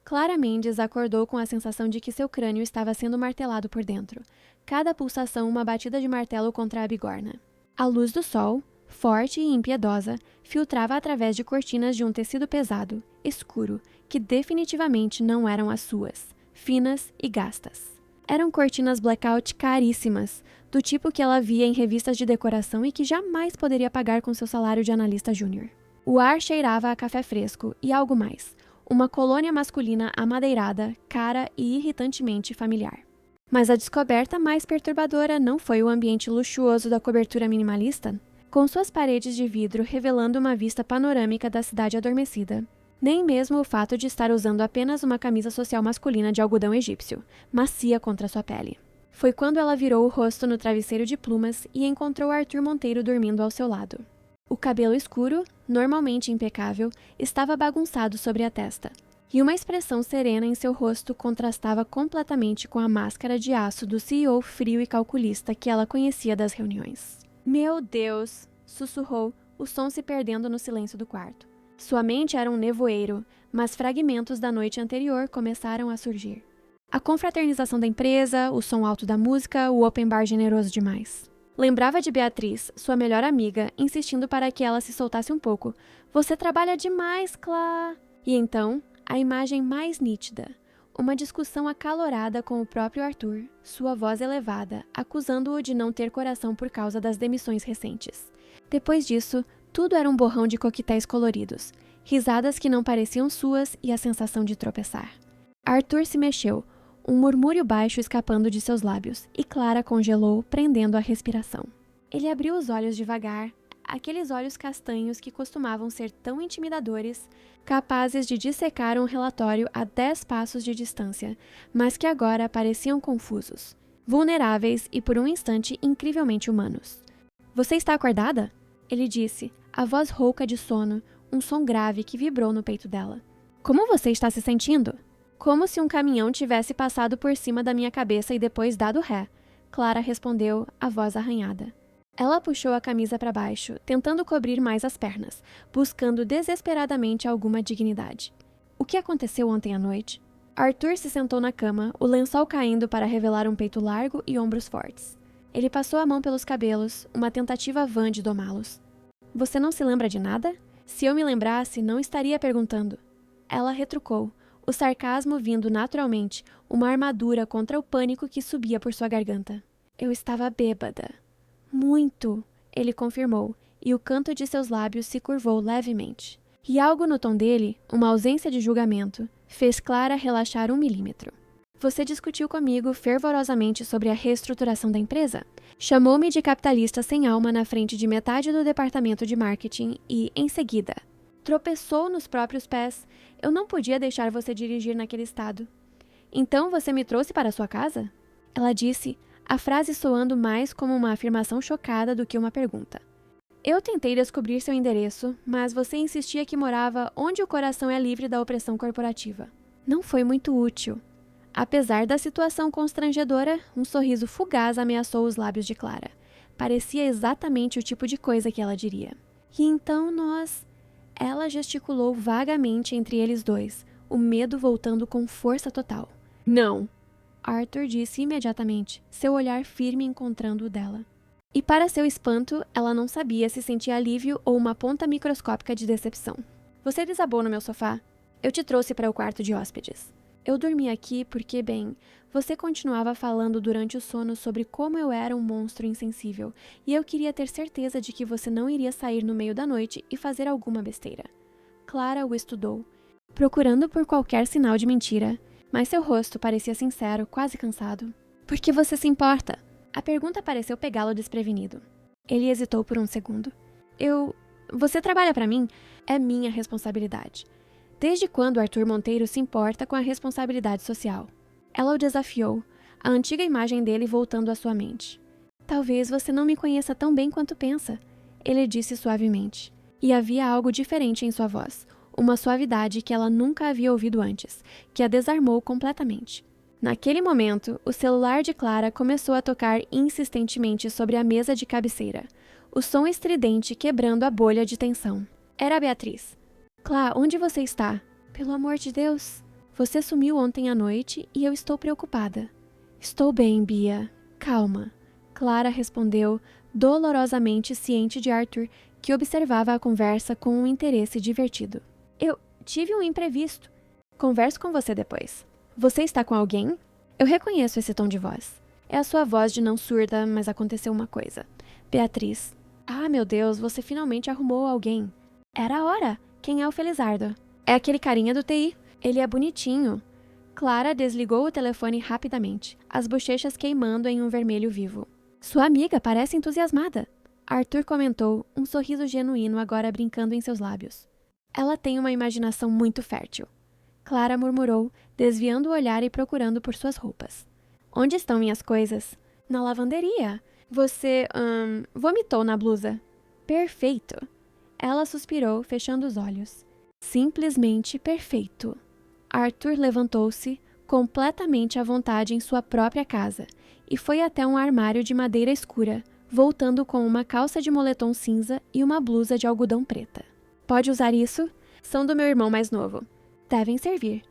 Clara Mendes acordou com a sensação de que seu crânio estava sendo martelado por dentro. Cada pulsação uma batida de martelo contra a bigorna. A luz do sol, forte e impiedosa, filtrava através de cortinas de um tecido pesado, escuro, que definitivamente não eram as suas, finas e gastas. Eram cortinas blackout caríssimas, do tipo que ela via em revistas de decoração e que jamais poderia pagar com seu salário de analista júnior. O ar cheirava a café fresco e algo mais, uma colônia masculina amadeirada, cara e irritantemente familiar. Mas a descoberta mais perturbadora não foi o ambiente luxuoso da cobertura minimalista, com suas paredes de vidro revelando uma vista panorâmica da cidade adormecida. Nem mesmo o fato de estar usando apenas uma camisa social masculina de algodão egípcio, macia contra sua pele. Foi quando ela virou o rosto no travesseiro de plumas e encontrou Arthur Monteiro dormindo ao seu lado. O cabelo escuro, normalmente impecável, estava bagunçado sobre a testa, e uma expressão serena em seu rosto contrastava completamente com a máscara de aço do CEO frio e calculista que ela conhecia das reuniões. "Meu Deus!" sussurrou, o som se perdendo no silêncio do quarto. Sua mente era um nevoeiro, mas fragmentos da noite anterior começaram a surgir. A confraternização da empresa, o som alto da música, o open bar generoso demais. Lembrava de Beatriz, sua melhor amiga, insistindo para que ela se soltasse um pouco. "Você trabalha demais, Clá!" E então, a imagem mais nítida. Uma discussão acalorada com o próprio Arthur, sua voz elevada, acusando-o de não ter coração por causa das demissões recentes. Depois disso, tudo era um borrão de coquetéis coloridos, risadas que não pareciam suas e a sensação de tropeçar. Arthur se mexeu, um murmúrio baixo escapando de seus lábios, e Clara congelou, prendendo a respiração. Ele abriu os olhos devagar, aqueles olhos castanhos que costumavam ser tão intimidadores, capazes de dissecar um relatório a 10 passos de distância, mas que agora pareciam confusos, vulneráveis e por um instante incrivelmente humanos. "Você está acordada?" ele disse, a voz rouca de sono, um som grave que vibrou no peito dela. "Como você está se sentindo?" "Como se um caminhão tivesse passado por cima da minha cabeça e depois dado ré", Clara respondeu, a voz arranhada. Ela puxou a camisa para baixo, tentando cobrir mais as pernas, buscando desesperadamente alguma dignidade. "O que aconteceu ontem à noite?" Arthur se sentou na cama, o lençol caindo para revelar um peito largo e ombros fortes. Ele passou a mão pelos cabelos, uma tentativa vã de domá-los. "Você não se lembra de nada? Se eu me lembrasse, não estaria perguntando." Ela retrucou, o sarcasmo vindo naturalmente, uma armadura contra o pânico que subia por sua garganta. "Eu estava bêbada." "Muito", ele confirmou, e o canto de seus lábios se curvou levemente. E algo no tom dele, uma ausência de julgamento, fez Clara relaxar 1 milímetro. "Você discutiu comigo fervorosamente sobre a reestruturação da empresa? Chamou-me de capitalista sem alma na frente de metade do departamento de marketing e, em seguida, tropeçou nos próprios pés. Eu não podia deixar você dirigir naquele estado. Então você me trouxe para sua casa?" Ela disse, a frase soando mais como uma afirmação chocada do que uma pergunta. "Eu tentei descobrir seu endereço, mas você insistia que morava onde o coração é livre da opressão corporativa. Não foi muito útil." Apesar da situação constrangedora, um sorriso fugaz ameaçou os lábios de Clara. Parecia exatamente o tipo de coisa que ela diria. "E então nós..." Ela gesticulou vagamente entre eles dois, o medo voltando com força total. "Não!" Arthur disse imediatamente, seu olhar firme encontrando o dela. E para seu espanto, ela não sabia se sentia alívio ou uma ponta microscópica de decepção. "Você desabou no meu sofá? Eu te trouxe para o quarto de hóspedes. Eu dormi aqui porque, bem, você continuava falando durante o sono sobre como eu era um monstro insensível, e eu queria ter certeza de que você não iria sair no meio da noite e fazer alguma besteira." Clara o estudou, procurando por qualquer sinal de mentira, mas seu rosto parecia sincero, quase cansado. "Por que você se importa?" A pergunta pareceu pegá-lo desprevenido. Ele hesitou por um segundo. Você trabalha para mim? É minha responsabilidade." Desde quando Arthur Monteiro se importa com a responsabilidade social? Ela o desafiou, a antiga imagem dele voltando à sua mente. "Talvez você não me conheça tão bem quanto pensa", ele disse suavemente. E havia algo diferente em sua voz, uma suavidade que ela nunca havia ouvido antes, que a desarmou completamente. Naquele momento, o celular de Clara começou a tocar insistentemente sobre a mesa de cabeceira, o som estridente quebrando a bolha de tensão. Era a Beatriz. "Clá, onde você está?" "Pelo amor de Deus, Você sumiu ontem à noite e eu estou preocupada. Estou bem, Bia. Calma. Clara respondeu, dolorosamente ciente de Arthur, que observava a conversa com um interesse divertido. Eu tive um imprevisto. Converso com você depois. Você está com alguém? Eu reconheço esse tom de voz. É a sua voz de não surda, mas aconteceu uma coisa. Beatriz. Ah, meu Deus, você finalmente arrumou alguém. Era a hora. Quem é o Felizardo? É aquele carinha do TI. Ele é bonitinho. Clara desligou o telefone rapidamente, as bochechas queimando em um vermelho vivo. Sua amiga parece entusiasmada. Arthur comentou, um sorriso genuíno agora brincando em seus lábios. Ela tem uma imaginação muito fértil. Clara murmurou, desviando o olhar e procurando por suas roupas. Onde estão minhas coisas? Na lavanderia. Você, vomitou na blusa. Perfeito. Ela suspirou, fechando os olhos. Simplesmente perfeito. Arthur levantou-se, completamente à vontade em sua própria casa, e foi até um armário de madeira escura, voltando com uma calça de moletom cinza e uma blusa de algodão preta. Pode usar isso? São do meu irmão mais novo. Devem servir.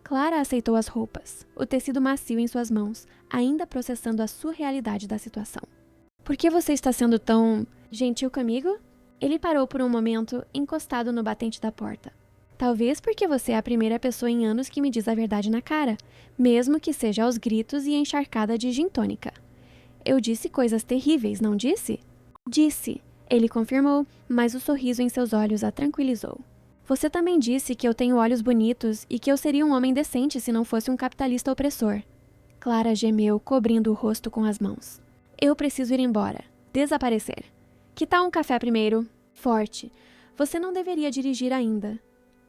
Clara aceitou as roupas, o tecido macio em suas mãos, ainda processando a surrealidade da situação. Por que você está sendo tão gentil comigo? Ele parou por um momento, encostado no batente da porta. Talvez porque você é a primeira pessoa em anos que me diz a verdade na cara, mesmo que seja aos gritos e encharcada de gin tônica. Eu disse coisas terríveis, não disse? Disse, ele confirmou, mas o sorriso em seus olhos a tranquilizou. Você também disse que eu tenho olhos bonitos e que eu seria um homem decente se não fosse um capitalista opressor. Clara gemeu, cobrindo o rosto com as mãos. Eu preciso ir embora. Desaparecer. Que tal um café primeiro? Forte. Você não deveria dirigir ainda.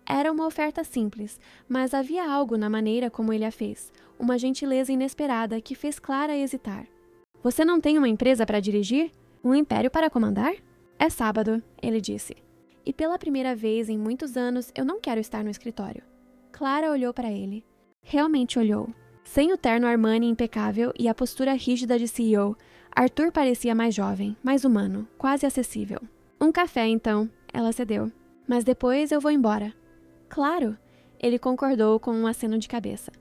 Era uma oferta simples, mas havia algo na maneira como ele a fez, uma gentileza inesperada que fez Clara hesitar. Você não tem uma empresa para dirigir? Um império para comandar? É sábado, ele disse. E pela primeira vez em muitos anos eu não quero estar no escritório. Clara olhou para ele. Realmente olhou. Sem o terno Armani impecável e a postura rígida de CEO, Arthur parecia mais jovem, mais humano, quase acessível. Um café, então, ela cedeu. Mas depois eu vou embora. Claro, ele concordou com um aceno de cabeça.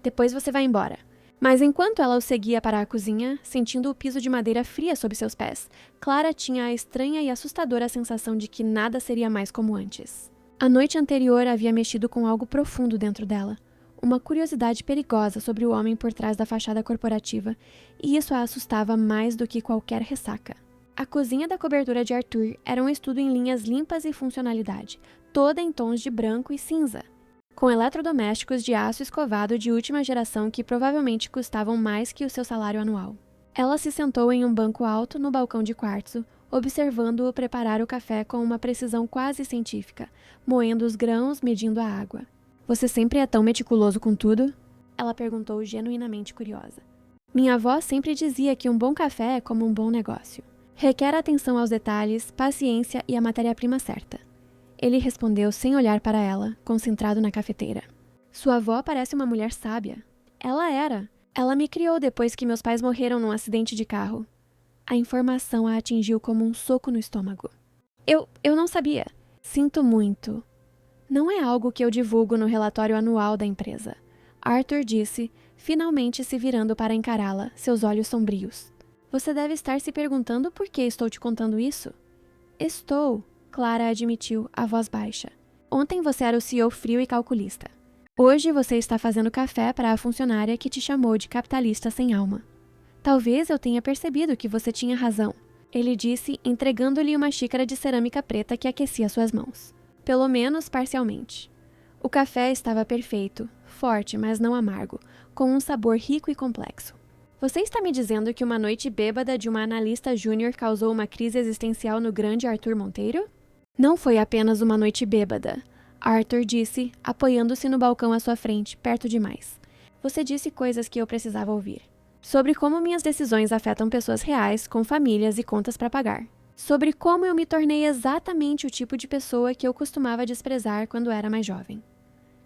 Depois você vai embora. Mas enquanto ela o seguia para a cozinha, sentindo o piso de madeira fria sob seus pés, Clara tinha a estranha e assustadora sensação de que nada seria mais como antes. A noite anterior havia mexido com algo profundo dentro dela, uma curiosidade perigosa sobre o homem por trás da fachada corporativa, e isso a assustava mais do que qualquer ressaca. A cozinha da cobertura de Arthur era um estudo em linhas limpas e funcionalidade, toda em tons de branco e cinza, com eletrodomésticos de aço escovado de última geração que provavelmente custavam mais que o seu salário anual. Ela se sentou em um banco alto no balcão de quartzo, observando-o preparar o café com uma precisão quase científica, moendo os grãos, medindo a água. Você sempre é tão meticuloso com tudo? Ela perguntou genuinamente curiosa. Minha avó sempre dizia que um bom café é como um bom negócio. Requer atenção aos detalhes, paciência e a matéria-prima certa. Ele respondeu sem olhar para ela, concentrado na cafeteira. Sua avó parece uma mulher sábia. Ela era. Ela me criou depois que meus pais morreram num acidente de carro. A informação a atingiu como um soco no estômago. Eu não sabia. Sinto muito. Não é algo que eu divulgo no relatório anual da empresa. Arthur disse, finalmente se virando para encará-la, seus olhos sombrios. Você deve estar se perguntando por que estou te contando isso? Estou, Clara admitiu, a voz baixa. Ontem você era o CEO frio e calculista. Hoje você está fazendo café para a funcionária que te chamou de capitalista sem alma. Talvez eu tenha percebido que você tinha razão, ele disse, entregando-lhe uma xícara de cerâmica preta que aquecia suas mãos. Pelo menos parcialmente. O café estava perfeito, forte, mas não amargo, com um sabor rico e complexo. Você está me dizendo que uma noite bêbada de uma analista júnior causou uma crise existencial no grande Arthur Monteiro? Não foi apenas uma noite bêbada, Arthur disse, apoiando-se no balcão à sua frente, perto demais. Você disse coisas que eu precisava ouvir. Sobre como minhas decisões afetam pessoas reais, com famílias e contas para pagar. Sobre como eu me tornei exatamente o tipo de pessoa que eu costumava desprezar quando era mais jovem.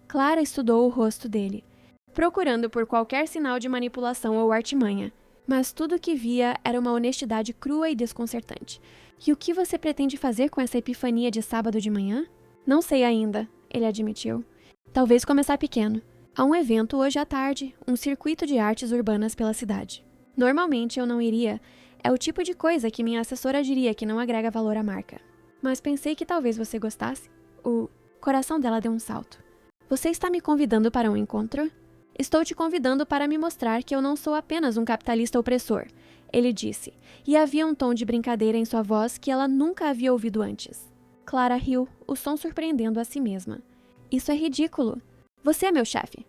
Clara estudou o rosto dele, procurando por qualquer sinal de manipulação ou artimanha, mas tudo o que via era uma honestidade crua e desconcertante. E o que você pretende fazer com essa epifania de sábado de manhã? Não sei ainda, ele admitiu. Talvez começar pequeno. Há um evento hoje à tarde, um circuito de artes urbanas pela cidade. Normalmente eu não iria, é o tipo de coisa que minha assessora diria que não agrega valor à marca. Mas pensei que talvez você gostasse. O coração dela deu um salto. Você está me convidando para um encontro? Estou te convidando para me mostrar que eu não sou apenas um capitalista opressor, ele disse, e havia um tom de brincadeira em sua voz que ela nunca havia ouvido antes. Clara riu, o som surpreendendo a si mesma. Isso é ridículo. Você é meu chefe.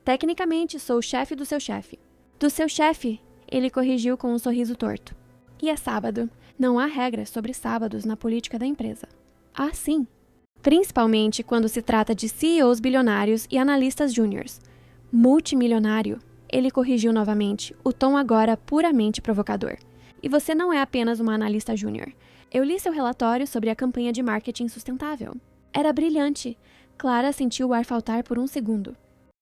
Tecnicamente, sou o chefe do seu chefe. Do seu chefe, ele corrigiu com um sorriso torto. E é sábado. Não há regras sobre sábados na política da empresa. Ah, sim. Principalmente quando se trata de CEOs bilionários e analistas júniores. Multimilionário, ele corrigiu novamente, o tom agora puramente provocador. E você não é apenas uma analista júnior. Eu li seu relatório sobre a campanha de marketing sustentável. Era brilhante. Clara sentiu o ar faltar por um segundo.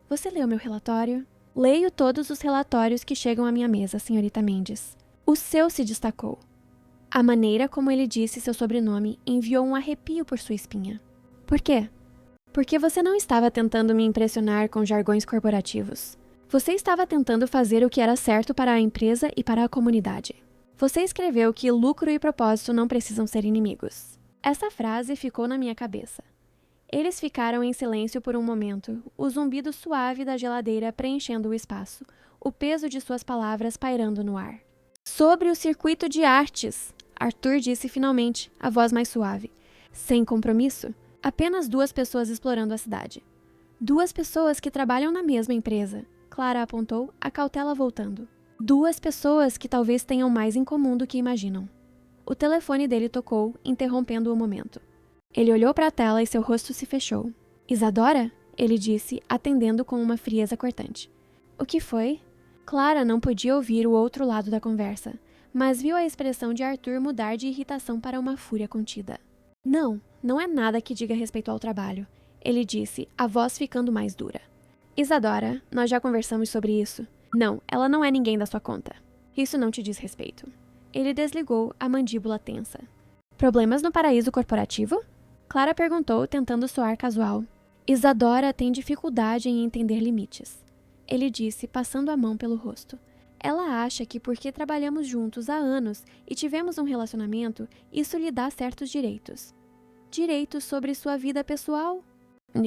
Você leu meu relatório? Leio todos os relatórios que chegam à minha mesa, senhorita Mendes. O seu se destacou. A maneira como ele disse seu sobrenome enviou um arrepio por sua espinha. Por quê? Porque você não estava tentando me impressionar com jargões corporativos. Você estava tentando fazer o que era certo para a empresa e para a comunidade. Você escreveu que lucro e propósito não precisam ser inimigos. Essa frase ficou na minha cabeça. Eles ficaram em silêncio por um momento, o zumbido suave da geladeira preenchendo o espaço, o peso de suas palavras pairando no ar. Sobre o circuito de artes, Arthur disse finalmente, a voz mais suave. Sem compromisso, apenas 2 pessoas explorando a cidade. 2 pessoas que trabalham na mesma empresa, Clara apontou, a cautela voltando. 2 pessoas que talvez tenham mais em comum do que imaginam. O telefone dele tocou, interrompendo o momento. Ele olhou para a tela e seu rosto se fechou. Isadora? Ele disse, atendendo com uma frieza cortante. O que foi? Clara não podia ouvir o outro lado da conversa, mas viu a expressão de Arthur mudar de irritação para uma fúria contida. Não é nada que diga respeito ao trabalho, ele disse, a voz ficando mais dura. Isadora, nós já conversamos sobre isso. Não, ela não é ninguém da sua conta. Isso não te diz respeito. Ele desligou, a mandíbula tensa. Problemas no paraíso corporativo? Clara perguntou, tentando soar casual. Isadora tem dificuldade em entender limites. Ele disse, passando a mão pelo rosto. Ela acha que porque trabalhamos juntos há anos e tivemos um relacionamento, isso lhe dá certos direitos. Direitos sobre sua vida pessoal?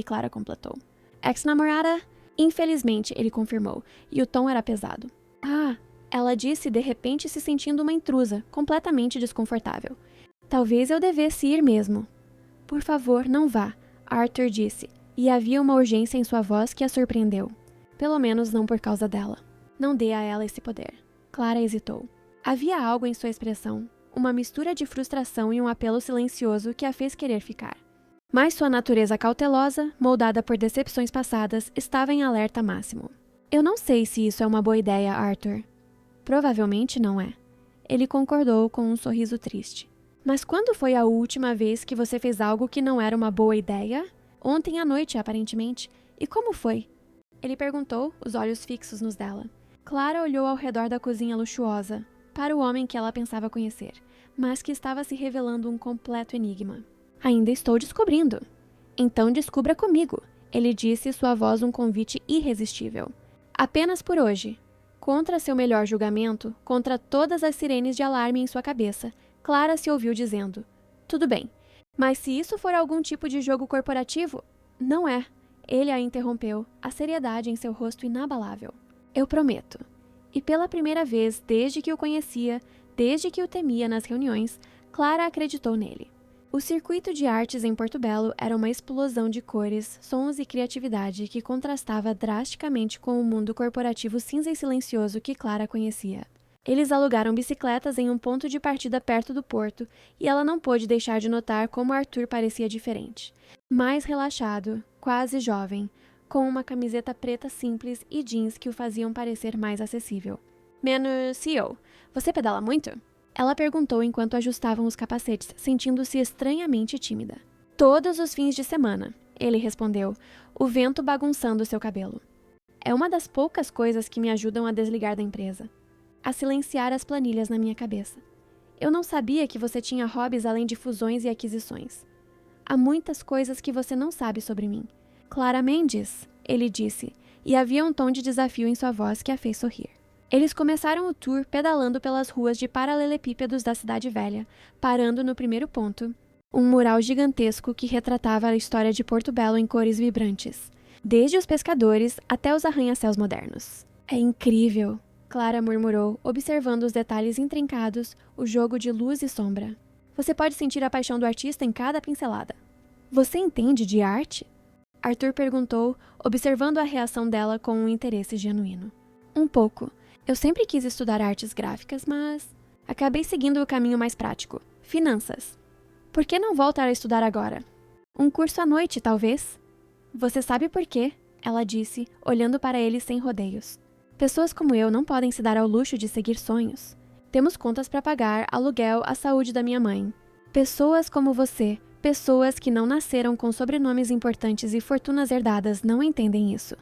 Clara completou. Ex-namorada? Infelizmente, ele confirmou, e o tom era pesado. Ah, ela disse de repente se sentindo uma intrusa, completamente desconfortável. Talvez eu devesse ir mesmo. Por favor, não vá, Arthur disse, e havia uma urgência em sua voz que a surpreendeu. Pelo menos não por causa dela. Não dê a ela esse poder. Clara hesitou. Havia algo em sua expressão, uma mistura de frustração e um apelo silencioso que a fez querer ficar. Mas sua natureza cautelosa, moldada por decepções passadas, estava em alerta máximo. Eu não sei se isso é uma boa ideia, Arthur. Provavelmente não é. Ele concordou com um sorriso triste. Mas quando foi a última vez que você fez algo que não era uma boa ideia? Ontem à noite, aparentemente. E como foi? Ele perguntou, os olhos fixos nos dela. Clara olhou ao redor da cozinha luxuosa, para o homem que ela pensava conhecer, mas que estava se revelando um completo enigma. Ainda estou descobrindo. Então descubra comigo, ele disse, sua voz um convite irresistível. Apenas por hoje. Contra seu melhor julgamento, contra todas as sirenes de alarme em sua cabeça, Clara se ouviu dizendo, tudo bem, mas se isso for algum tipo de jogo corporativo, não é. Ele a interrompeu, a seriedade em seu rosto inabalável. Eu prometo. E pela primeira vez desde que o conhecia, desde que o temia nas reuniões, Clara acreditou nele. O circuito de artes em Porto Belo era uma explosão de cores, sons e criatividade que contrastava drasticamente com o mundo corporativo cinza e silencioso que Clara conhecia. Eles alugaram bicicletas em um ponto de partida perto do porto e ela não pôde deixar de notar como Arthur parecia diferente. Mais relaxado, quase jovem, com uma camiseta preta simples e jeans que o faziam parecer mais acessível. Menos CEO, você pedala muito? Ela perguntou enquanto ajustavam os capacetes, sentindo-se estranhamente tímida. Todos os fins de semana, ele respondeu, o vento bagunçando seu cabelo. É uma das poucas coisas que me ajudam a desligar da empresa. A silenciar as planilhas na minha cabeça. Eu não sabia que você tinha hobbies além de fusões e aquisições. Há muitas coisas que você não sabe sobre mim. Clara Mendes, ele disse, e havia um tom de desafio em sua voz que a fez sorrir. Eles começaram o tour pedalando pelas ruas de paralelepípedos da cidade velha, parando no primeiro ponto, um mural gigantesco que retratava a história de Porto Belo em cores vibrantes, desde os pescadores até os arranha-céus modernos. É incrível, Clara murmurou, observando os detalhes intrincados, o jogo de luz e sombra. Você pode sentir a paixão do artista em cada pincelada. Você entende de arte? Arthur perguntou, observando a reação dela com um interesse genuíno. Um pouco. Eu sempre quis estudar artes gráficas, mas acabei seguindo o caminho mais prático. Finanças. Por que não voltar a estudar agora? Um curso à noite, talvez? Você sabe por quê? Ela disse, olhando para ele sem rodeios. Pessoas como eu não podem se dar ao luxo de seguir sonhos. Temos contas para pagar, aluguel, a saúde da minha mãe. Pessoas como você, pessoas que não nasceram com sobrenomes importantes e fortunas herdadas, não entendem isso.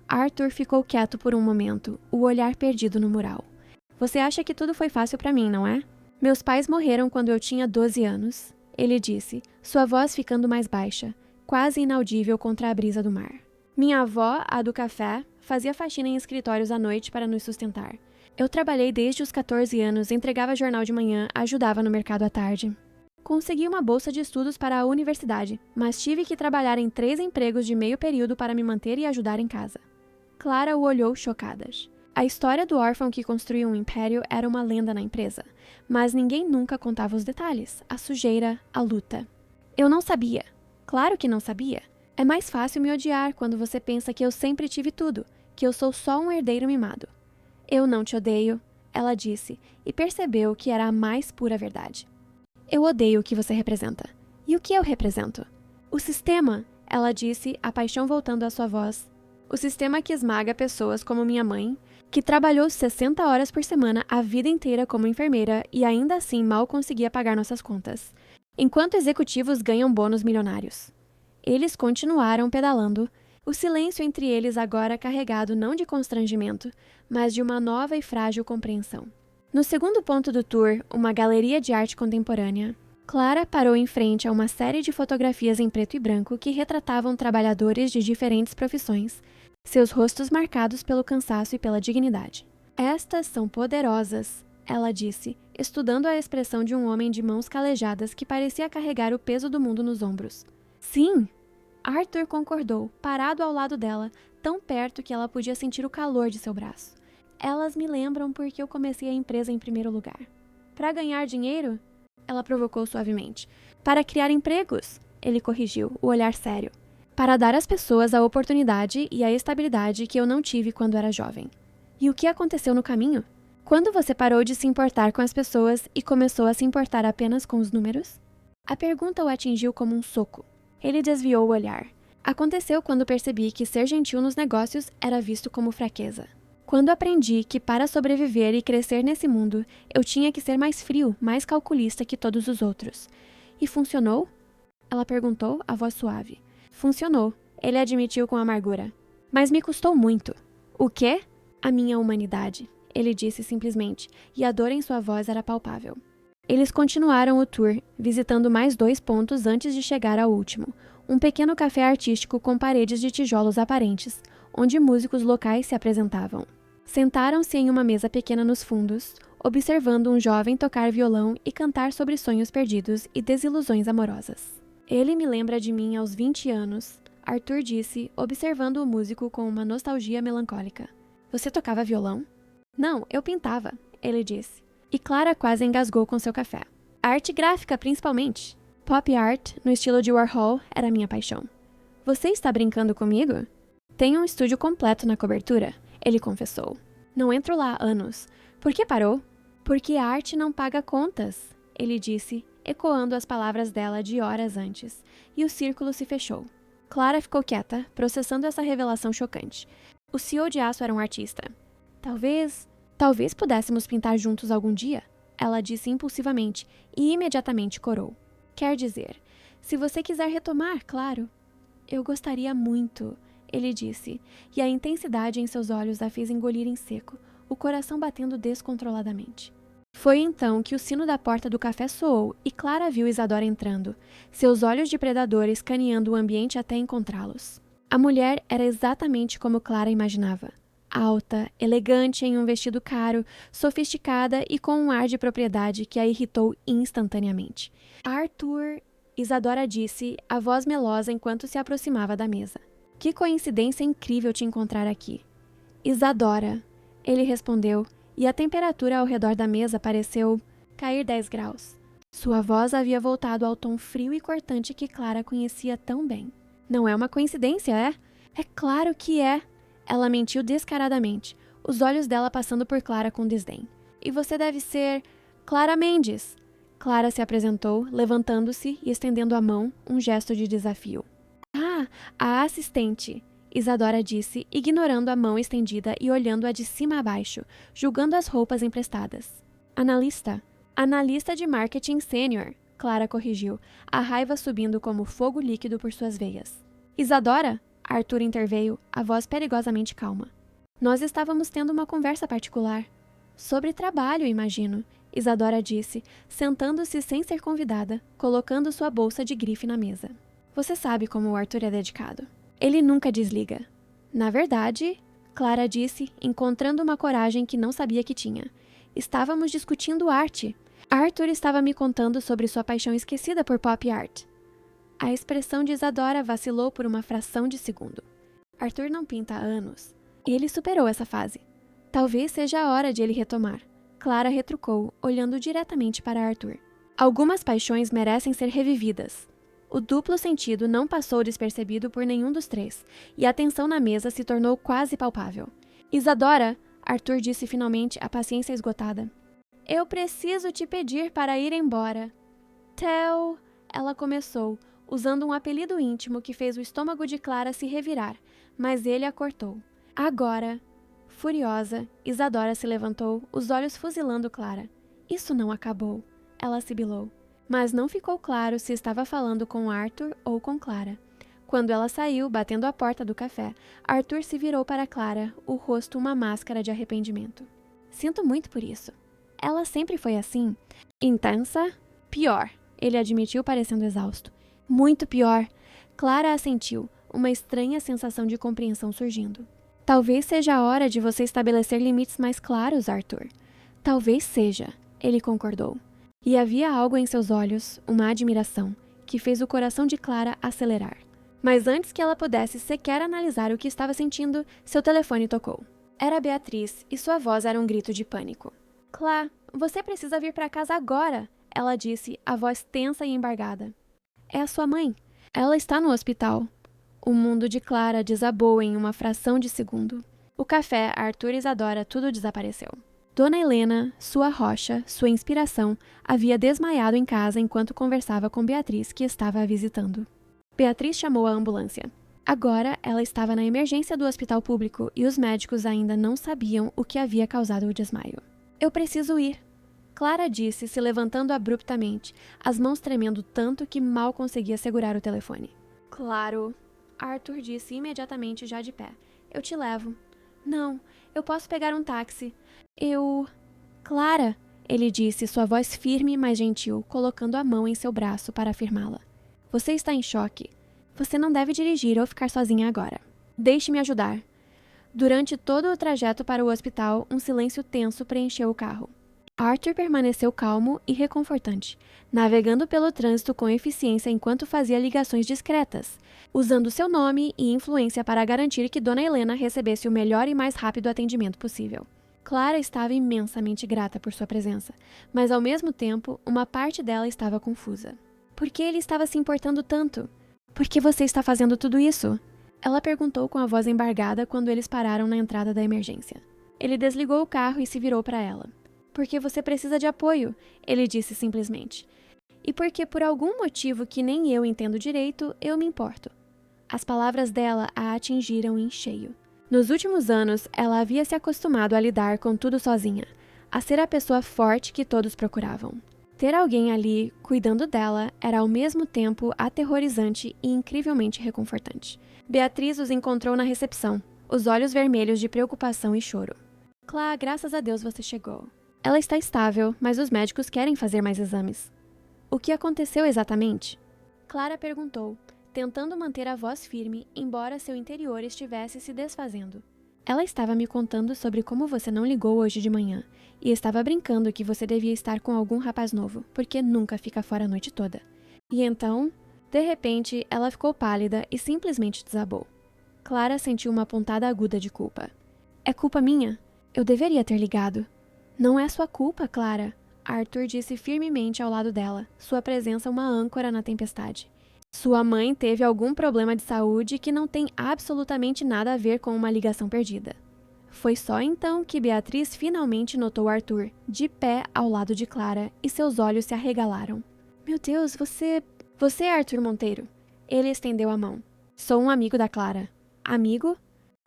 Arthur ficou quieto por um momento, o olhar perdido no mural. Você acha que tudo foi fácil para mim, não é? Meus pais morreram quando eu tinha 12 anos, ele disse, sua voz ficando mais baixa, quase inaudível contra a brisa do mar. Minha avó, a do café, fazia faxina em escritórios à noite para nos sustentar. Eu trabalhei desde os 14 anos, entregava jornal de manhã, ajudava no mercado à tarde. Consegui uma bolsa de estudos para a universidade, mas tive que trabalhar em 3 empregos de meio período para me manter e ajudar em casa. Clara o olhou chocada. A história do órfão que construiu um império era uma lenda na empresa, mas ninguém nunca contava os detalhes, a sujeira, a luta. Eu não sabia. Claro que não sabia. É mais fácil me odiar quando você pensa que eu sempre tive tudo, que eu sou só um herdeiro mimado. Eu não te odeio, ela disse, e percebeu que era a mais pura verdade. Eu odeio o que você representa. E o que eu represento? O sistema, ela disse, a paixão voltando à sua voz. O sistema que esmaga pessoas como minha mãe, que trabalhou 60 horas por semana a vida inteira como enfermeira e ainda assim mal conseguia pagar nossas contas, enquanto executivos ganham bônus milionários. Eles continuaram pedalando, o silêncio entre eles agora carregado não de constrangimento, mas de uma nova e frágil compreensão. No segundo ponto do tour, uma galeria de arte contemporânea, Clara parou em frente a uma série de fotografias em preto e branco que retratavam trabalhadores de diferentes profissões, seus rostos marcados pelo cansaço e pela dignidade. Estas são poderosas, ela disse, estudando a expressão de um homem de mãos calejadas que parecia carregar o peso do mundo nos ombros. Sim! Arthur concordou, parado ao lado dela, tão perto que ela podia sentir o calor de seu braço. Elas me lembram porque eu comecei a empresa em primeiro lugar. Para ganhar dinheiro? Ela provocou suavemente. Para criar empregos? Ele corrigiu, o olhar sério. Para dar às pessoas a oportunidade e a estabilidade que eu não tive quando era jovem. E o que aconteceu no caminho? Quando você parou de se importar com as pessoas e começou a se importar apenas com os números? A pergunta o atingiu como um soco. Ele desviou o olhar. Aconteceu quando percebi que ser gentil nos negócios era visto como fraqueza. Quando aprendi que para sobreviver e crescer nesse mundo, eu tinha que ser mais frio, mais calculista que todos os outros. E funcionou? Ela perguntou, a voz suave. Funcionou, ele admitiu com amargura. Mas me custou muito. O quê? A minha humanidade, ele disse simplesmente, e a dor em sua voz era palpável. Eles continuaram o tour, visitando mais 2 pontos antes de chegar ao último. Um pequeno café artístico com paredes de tijolos aparentes, onde músicos locais se apresentavam. Sentaram-se em uma mesa pequena nos fundos, observando um jovem tocar violão e cantar sobre sonhos perdidos e desilusões amorosas. Ele me lembra de mim aos 20 anos, Arthur disse, observando o músico com uma nostalgia melancólica. Você tocava violão? Não, eu pintava, ele disse. E Clara quase engasgou com seu café. Arte gráfica, principalmente. Pop art, no estilo de Warhol, era minha paixão. Você está brincando comigo? Tenho um estúdio completo na cobertura, ele confessou. Não entro lá há anos. Por que parou? Porque a arte não paga contas, ele disse, ecoando as palavras dela de horas antes, e o círculo se fechou. Clara ficou quieta, processando essa revelação chocante. O CEO de aço era um artista. Talvez pudéssemos pintar juntos algum dia, ela disse impulsivamente, e imediatamente corou. Quer dizer, se você quiser retomar, claro. Eu gostaria muito, ele disse, e a intensidade em seus olhos a fez engolir em seco, o coração batendo descontroladamente. Foi então que o sino da porta do café soou e Clara viu Isadora entrando, seus olhos de predador escaneando o ambiente até encontrá-los. A mulher era exatamente como Clara imaginava. Alta, elegante em um vestido caro, sofisticada e com um ar de propriedade que a irritou instantaneamente. Arthur, Isadora disse, a voz melosa enquanto se aproximava da mesa. Que coincidência incrível te encontrar aqui. Isadora, ele respondeu, e a temperatura ao redor da mesa pareceu cair 10 graus. Sua voz havia voltado ao tom frio e cortante que Clara conhecia tão bem. Não é uma coincidência, é? É claro que é. Ela mentiu descaradamente, os olhos dela passando por Clara com desdém. E você deve ser Clara Mendes. Clara se apresentou, levantando-se e estendendo a mão, um gesto de desafio. Ah, a assistente, Isadora disse, ignorando a mão estendida e olhando-a de cima a baixo, julgando as roupas emprestadas. Analista de marketing sênior, Clara corrigiu, a raiva subindo como fogo líquido por suas veias. Isadora? Arthur interveio, a voz perigosamente calma. Nós estávamos tendo uma conversa particular. Sobre trabalho, imagino, Isadora disse, sentando-se sem ser convidada, colocando sua bolsa de grife na mesa. Você sabe como o Arthur é dedicado. Ele nunca desliga. Na verdade, Clara disse, encontrando uma coragem que não sabia que tinha. Estávamos discutindo arte. Arthur estava me contando sobre sua paixão esquecida por pop art. A expressão de Isadora vacilou por uma fração de segundo. Arthur não pinta há anos. Ele superou essa fase. Talvez seja a hora de ele retomar. Clara retrucou, olhando diretamente para Arthur. Algumas paixões merecem ser revividas. O duplo sentido não passou despercebido por nenhum dos três, e a tensão na mesa se tornou quase palpável. Isadora, Arthur disse finalmente, a paciência esgotada. Eu preciso te pedir para ir embora. Theo, ela começou, usando um apelido íntimo que fez o estômago de Clara se revirar, mas ele a cortou. Agora, furiosa, Isadora se levantou, os olhos fuzilando Clara. Isso não acabou, ela sibilou. Mas não ficou claro se estava falando com Arthur ou com Clara. Quando ela saiu, batendo a porta do café, Arthur se virou para Clara, o rosto uma máscara de arrependimento. Sinto muito por isso. Ela sempre foi assim? Intensa? Pior, ele admitiu parecendo exausto. Muito pior. Clara assentiu, uma estranha sensação de compreensão surgindo. Talvez seja a hora de você estabelecer limites mais claros, Arthur. Talvez seja, ele concordou. E havia algo em seus olhos, uma admiração, que fez o coração de Clara acelerar. Mas antes que ela pudesse sequer analisar o que estava sentindo, seu telefone tocou. Era Beatriz, e sua voz era um grito de pânico. Clá, você precisa vir para casa agora, ela disse, a voz tensa e embargada. É a sua mãe. Ela está no hospital. O mundo de Clara desabou em uma fração de segundo. O café, Arthur e Isadora, tudo desapareceu. Dona Helena, sua rocha, sua inspiração, havia desmaiado em casa enquanto conversava com Beatriz, que estava a visitando. Beatriz chamou a ambulância. Agora, ela estava na emergência do hospital público e os médicos ainda não sabiam o que havia causado o desmaio. Eu preciso ir, Clara disse, se levantando abruptamente, as mãos tremendo tanto que mal conseguia segurar o telefone. Claro, Arthur disse imediatamente já de pé. Eu te levo. Não, eu posso pegar um táxi. Clara, ele disse, sua voz firme, mas gentil, colocando a mão em seu braço para afirmá-la. Você está em choque. Você não deve dirigir ou ficar sozinha agora. Deixe-me ajudar. Durante todo o trajeto para o hospital, um silêncio tenso preencheu o carro. Arthur permaneceu calmo e reconfortante, navegando pelo trânsito com eficiência enquanto fazia ligações discretas, usando seu nome e influência para garantir que Dona Helena recebesse o melhor e mais rápido atendimento possível. Clara estava imensamente grata por sua presença, mas ao mesmo tempo, uma parte dela estava confusa. Por que ele estava se importando tanto? Por que você está fazendo tudo isso? Ela perguntou com a voz embargada quando eles pararam na entrada da emergência. Ele desligou o carro e se virou para ela. Porque você precisa de apoio, ele disse simplesmente. E porque por algum motivo que nem eu entendo direito, eu me importo. As palavras dela a atingiram em cheio. Nos últimos anos, ela havia se acostumado a lidar com tudo sozinha, a ser a pessoa forte que todos procuravam. Ter alguém ali, cuidando dela, era ao mesmo tempo aterrorizante e incrivelmente reconfortante. Beatriz os encontrou na recepção, os olhos vermelhos de preocupação e choro. Clá, graças a Deus você chegou. Ela está estável, mas os médicos querem fazer mais exames. O que aconteceu exatamente? Clara perguntou, tentando manter a voz firme, embora seu interior estivesse se desfazendo. Ela estava me contando sobre como você não ligou hoje de manhã, e estava brincando que você devia estar com algum rapaz novo, porque nunca fica fora a noite toda. E então, de repente, ela ficou pálida e simplesmente desabou. Clara sentiu uma pontada aguda de culpa. É culpa minha? Eu deveria ter ligado. Não é sua culpa, Clara, Arthur disse firmemente ao lado dela, sua presença uma âncora na tempestade. Sua mãe teve algum problema de saúde que não tem absolutamente nada a ver com uma ligação perdida. Foi só então que Beatriz finalmente notou Arthur, de pé ao lado de Clara, e seus olhos se arregalaram. Meu Deus, você é Arthur Monteiro. Ele estendeu a mão. Sou um amigo da Clara. Amigo?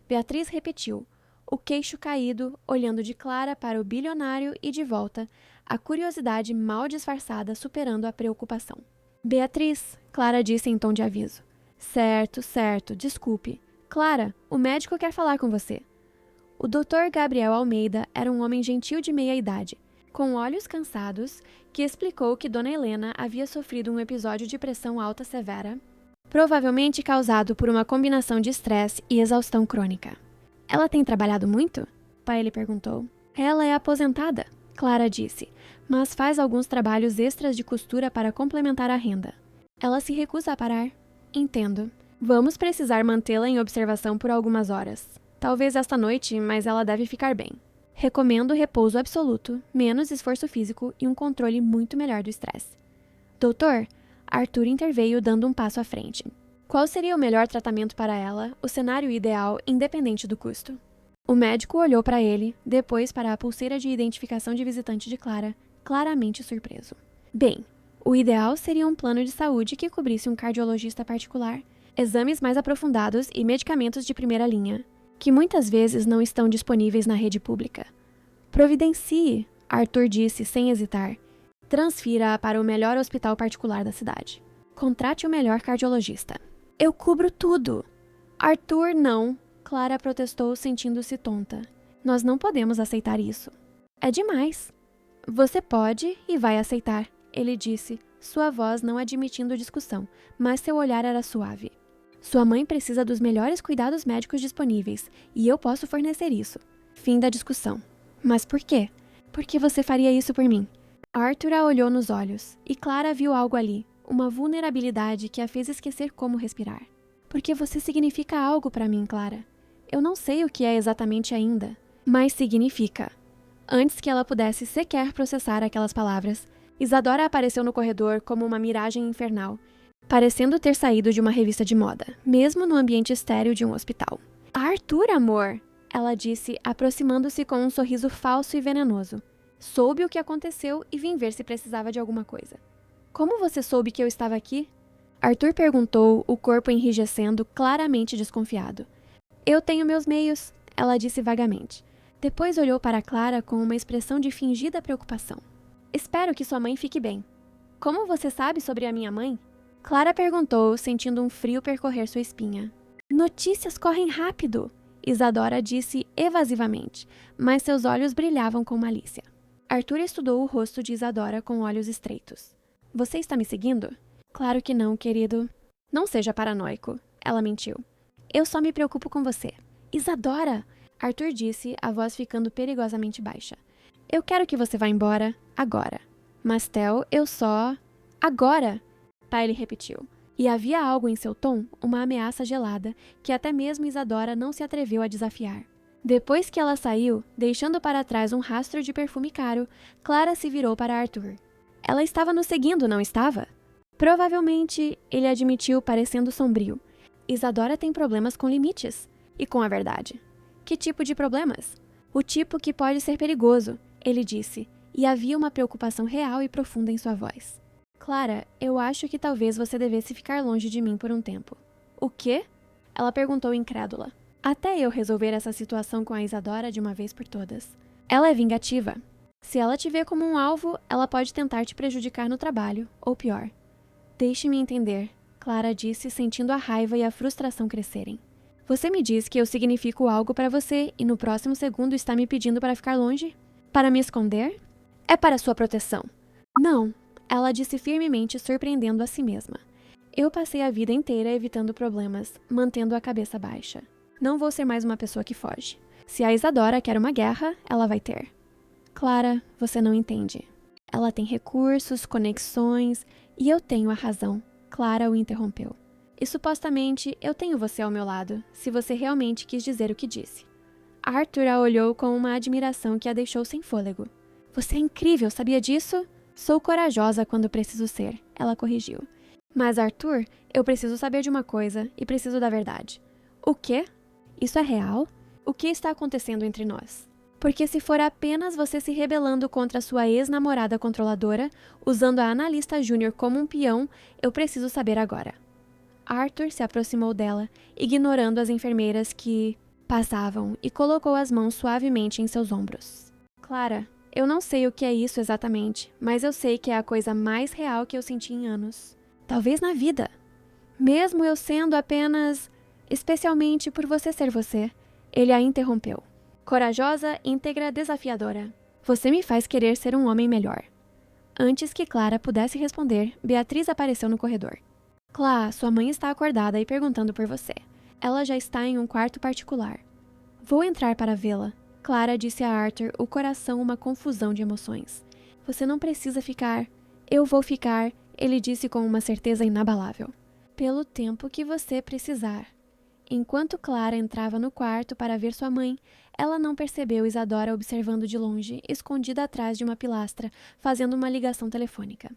Beatriz repetiu, o queixo caído, olhando de Clara para o bilionário e de volta, a curiosidade mal disfarçada superando a preocupação. Beatriz, Clara disse em tom de aviso. Certo, desculpe. Clara, o médico quer falar com você. O Dr. Gabriel Almeida era um homem gentil de meia idade, com olhos cansados, que explicou que Dona Helena havia sofrido um episódio de pressão alta severa, provavelmente causado por uma combinação de estresse e exaustão crônica. Ela tem trabalhado muito? Pai lhe perguntou. Ela é aposentada, Clara disse, mas faz alguns trabalhos extras de costura para complementar a renda. Ela se recusa a parar. Entendo. Vamos precisar mantê-la em observação por algumas horas. Talvez esta noite, mas ela deve ficar bem. Recomendo repouso absoluto, menos esforço físico e um controle muito melhor do estresse. Doutor, Arthur interveio dando um passo à frente. Qual seria o melhor tratamento para ela, o cenário ideal, independente do custo? O médico olhou para ele, depois para a pulseira de identificação de visitante de Clara, claramente surpreso. Bem, o ideal seria um plano de saúde que cobrisse um cardiologista particular, exames mais aprofundados e medicamentos de primeira linha, que muitas vezes não estão disponíveis na rede pública. Providencie, Arthur disse sem hesitar. Transfira-a para o melhor hospital particular da cidade. Contrate o melhor cardiologista. Eu cubro tudo. Arthur, não. Clara protestou, sentindo-se tonta. Nós não podemos aceitar isso. É demais. Você pode e vai aceitar, ele disse, sua voz não admitindo discussão, mas seu olhar era suave. Sua mãe precisa dos melhores cuidados médicos disponíveis, e eu posso fornecer isso. Fim da discussão. Mas por quê? Por que você faria isso por mim? Arthur a olhou nos olhos, e Clara viu algo ali, uma vulnerabilidade que a fez esquecer como respirar. Porque você significa algo para mim, Clara. Eu não sei o que é exatamente ainda, mas significa. Antes que ela pudesse sequer processar aquelas palavras, Isadora apareceu no corredor como uma miragem infernal, parecendo ter saído de uma revista de moda, mesmo no ambiente estéril de um hospital. Arthur, amor! Ela disse, aproximando-se com um sorriso falso e venenoso. Soube o que aconteceu e vim ver se precisava de alguma coisa. Como você soube que eu estava aqui? Arthur perguntou, o corpo enrijecendo, claramente desconfiado. Eu tenho meus meios, ela disse vagamente. Depois olhou para Clara com uma expressão de fingida preocupação. Espero que sua mãe fique bem. Como você sabe sobre a minha mãe? Clara perguntou, sentindo um frio percorrer sua espinha. Notícias correm rápido, Isadora disse evasivamente, mas seus olhos brilhavam com malícia. Arthur estudou o rosto de Isadora com olhos estreitos. Você está me seguindo? Claro que não, querido. Não seja paranoico, ela mentiu. Eu só me preocupo com você. Isadora! Arthur disse, a voz ficando perigosamente baixa. Eu quero que você vá embora, agora. Mas, Theo, eu só... Agora! Tylee repetiu. E havia algo em seu tom, uma ameaça gelada, que até mesmo Isadora não se atreveu a desafiar. Depois que ela saiu, deixando para trás um rastro de perfume caro, Clara se virou para Arthur. Ela estava nos seguindo, não estava? Provavelmente, ele admitiu, parecendo sombrio. Isadora tem problemas com limites. E com a verdade. Que tipo de problemas? O tipo que pode ser perigoso, ele disse, e havia uma preocupação real e profunda em sua voz. Clara, eu acho que talvez você devesse ficar longe de mim por um tempo. O quê? Ela perguntou incrédula. Até eu resolver essa situação com a Isadora de uma vez por todas. Ela é vingativa. Se ela te vê como um alvo, ela pode tentar te prejudicar no trabalho, ou pior. Deixe-me entender, Clara disse, sentindo a raiva e a frustração crescerem. Você me diz que eu significo algo para você e no próximo segundo está me pedindo para ficar longe? Para me esconder? É para sua proteção. Não, ela disse firmemente, surpreendendo a si mesma. Eu passei a vida inteira evitando problemas, mantendo a cabeça baixa. Não vou ser mais uma pessoa que foge. Se a Isadora quer uma guerra, ela vai ter. Clara, você não entende. Ela tem recursos, conexões, e eu tenho a razão. Clara o interrompeu. E supostamente eu tenho você ao meu lado, se você realmente quis dizer o que disse. Arthur a olhou com uma admiração que a deixou sem fôlego. Você é incrível, sabia disso? Sou corajosa quando preciso ser, ela corrigiu. Mas Arthur, eu preciso saber de uma coisa e preciso da verdade. O quê? Isso é real? O que está acontecendo entre nós? Porque se for apenas você se rebelando contra sua ex-namorada controladora, usando a analista júnior como um peão, eu preciso saber agora. Arthur se aproximou dela, ignorando as enfermeiras que passavam, e colocou as mãos suavemente em seus ombros. Clara, eu não sei o que é isso exatamente, mas eu sei que é a coisa mais real que eu senti em anos. Talvez na vida. Mesmo eu sendo apenas... especialmente por você ser você. Ele a interrompeu. Corajosa, íntegra, desafiadora. Você me faz querer ser um homem melhor. Antes que Clara pudesse responder, Beatriz apareceu no corredor. Clá, sua mãe está acordada e perguntando por você. Ela já está em um quarto particular. Vou entrar para vê-la. Clara disse a Arthur, o coração uma confusão de emoções. Você não precisa ficar. Eu vou ficar, ele disse com uma certeza inabalável. Pelo tempo que você precisar. Enquanto Clara entrava no quarto para ver sua mãe, ela não percebeu Isadora observando de longe, escondida atrás de uma pilastra, fazendo uma ligação telefônica.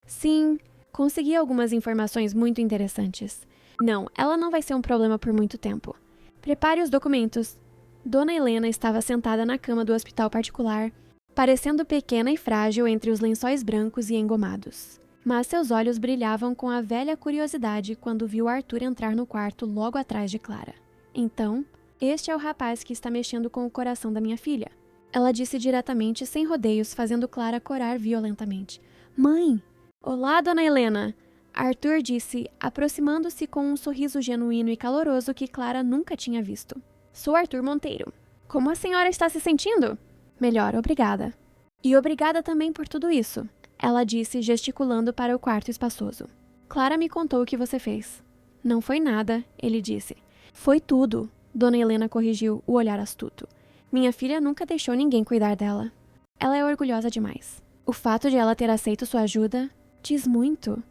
Sim, consegui algumas informações muito interessantes. Não, ela não vai ser um problema por muito tempo. Prepare os documentos. Dona Helena estava sentada na cama do hospital particular, parecendo pequena e frágil entre os lençóis brancos e engomados. Mas seus olhos brilhavam com a velha curiosidade quando viu Arthur entrar no quarto logo atrás de Clara. Então, este é o rapaz que está mexendo com o coração da minha filha. Ela disse diretamente, sem rodeios, fazendo Clara corar violentamente. Mãe! Olá, Dona Helena! Arthur disse, aproximando-se com um sorriso genuíno e caloroso que Clara nunca tinha visto. Sou Arthur Monteiro. Como a senhora está se sentindo? Melhor, obrigada. E obrigada também por tudo isso. Ela disse, gesticulando para o quarto espaçoso. Clara me contou o que você fez. Não foi nada, ele disse. Foi tudo, Dona Helena corrigiu, o olhar astuto. Minha filha nunca deixou ninguém cuidar dela. Ela é orgulhosa demais. O fato de ela ter aceito sua ajuda diz muito.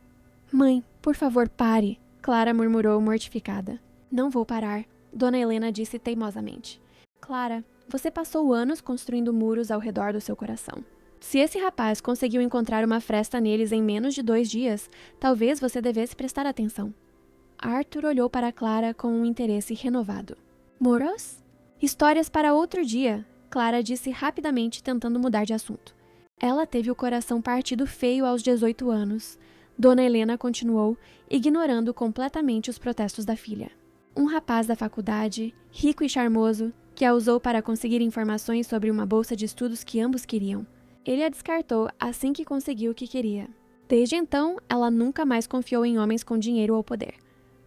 Mãe, por favor, pare, Clara murmurou mortificada. Não vou parar, Dona Helena disse teimosamente. Clara, você passou anos construindo muros ao redor do seu coração. Se esse rapaz conseguiu encontrar uma fresta neles em menos de 2 dias, talvez você devesse prestar atenção. Arthur olhou para Clara com um interesse renovado. Muros? Histórias para outro dia, Clara disse rapidamente, tentando mudar de assunto. Ela teve o coração partido feio aos 18 anos. Dona Helena continuou, ignorando completamente os protestos da filha. Um rapaz da faculdade, rico e charmoso, que a usou para conseguir informações sobre uma bolsa de estudos que ambos queriam. Ele a descartou assim que conseguiu o que queria. Desde então, ela nunca mais confiou em homens com dinheiro ou poder.